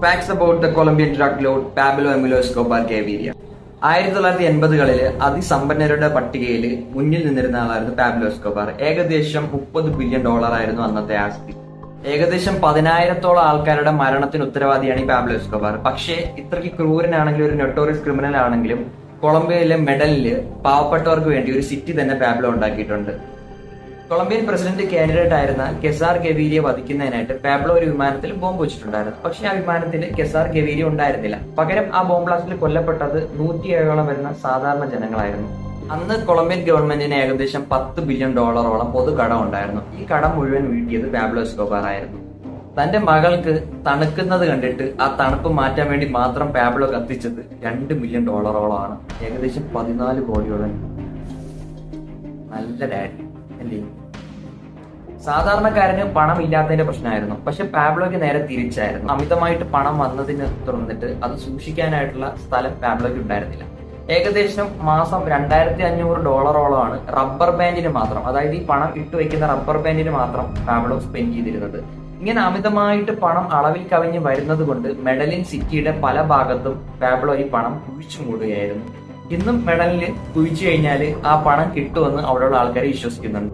Facts about the Colombian drug lord Pablo Emilio Escobar Gaviria. 1980-കളിൽ അതിസമ്പന്നരുടെ പട്ടികയിൽ മുന്നിൽ നിന്നിരുന്ന ആളായിരുന്നു പാബ്ലോ എസ്കോബാർ. ഏകദേശം $30 ബില്യൺ ആയിരുന്നു അന്നത്തെ ആസ്തി. ഏകദേശം 10,000-ഓളം ആൾക്കാരുടെ മരണത്തിന് ഉത്തരവാദിയാണ് ഈ പാബ്ലോ എസ്കോബാർ. പക്ഷേ ഇത്രയ്ക്ക് ക്രൂരനാണെങ്കിലും ഒരു നൊട്ടോറിയസ് ക്രിമിനൽ ആണെങ്കിലും കൊളംബിയയിലെ മെഡലില് പാവപ്പെട്ടവർക്ക് വേണ്ടി ഒരു സിറ്റി തന്നെ പാബ്ലോ ഉണ്ടാക്കിയിട്ടുണ്ട്. കൊളംബിയൻ പ്രസിഡന്റ് കാൻഡിഡേറ്റ് ആയിരുന്ന കെസാർ ഗവീരിയെ വധിക്കുന്നതിനായിട്ട് പാബ്ലോ ഒരു വിമാനത്തിൽ ബോംബ് വെച്ചിട്ടുണ്ടായിരുന്നു. പക്ഷെ ആ വിമാനത്തിൽ കെസാർ ഗവീരിയ ഉണ്ടായിരുന്നില്ല. പകരം ആ ബോംബ് ബ്ലാസ്റ്റിൽ കൊല്ലപ്പെട്ടത് 107 വരുന്ന സാധാരണ ജനങ്ങളായിരുന്നു. അന്ന് കൊളംബിയൻ ഗവൺമെന്റിന് ഏകദേശം $10 ബില്യൺ പൊതു കടം ഉണ്ടായിരുന്നു. ഈ കടം മുഴുവൻ വീട്ടിയത് പാബ്ലോ എസ്കോബാർ ആയിരുന്നു. തന്റെ മകൾക്ക് തണുക്കുന്നത് കണ്ടിട്ട് ആ തണുപ്പ് മാറ്റാൻ വേണ്ടി മാത്രം പാബ്ലോ കത്തിച്ചത് $2 ബില്യൺ ആണ്. ഏകദേശം 14 കോടിയോളം. നല്ല ഡാഡി അല്ലേ? സാധാരണക്കാരന് പണം ഇല്ലാത്തതിന്റെ പ്രശ്നമായിരുന്നു. പക്ഷെ പാബ്ലോയ്ക്ക് നേരെ തിരിച്ചായിരുന്നു. അമിതമായിട്ട് പണം വന്നതിന് തുടർന്നിട്ട് അത് സൂക്ഷിക്കാനായിട്ടുള്ള സ്ഥലം പാബ്ലോയ്ക്ക് ഉണ്ടായിരുന്നില്ല. ഏകദേശം മാസം $2,500 റബ്ബർ ബാൻഡിന് മാത്രം, അതായത് ഈ പണം ഇട്ടുവെക്കുന്ന റബ്ബർ ബാൻഡിന് മാത്രം പാബ്ലോ സ്പെൻഡ് ചെയ്തിരുന്നത്. ഇങ്ങനെ അമിതമായിട്ട് പണം അളവിൽ കവിഞ്ഞ് വരുന്നത് കൊണ്ട് മെഡലിൻ സിറ്റിയുടെ പല ഭാഗത്തും പാബ്ലോ ഈ പണം കുഴിച്ചു മൂടുകയായിരുന്നു. ഇന്നും മെഡലിന് കുഴിച്ചു കഴിഞ്ഞാൽ ആ പണം കിട്ടുമെന്ന് അവിടെയുള്ള ആൾക്കാരെ വിശ്വസിക്കുന്നുണ്ട്.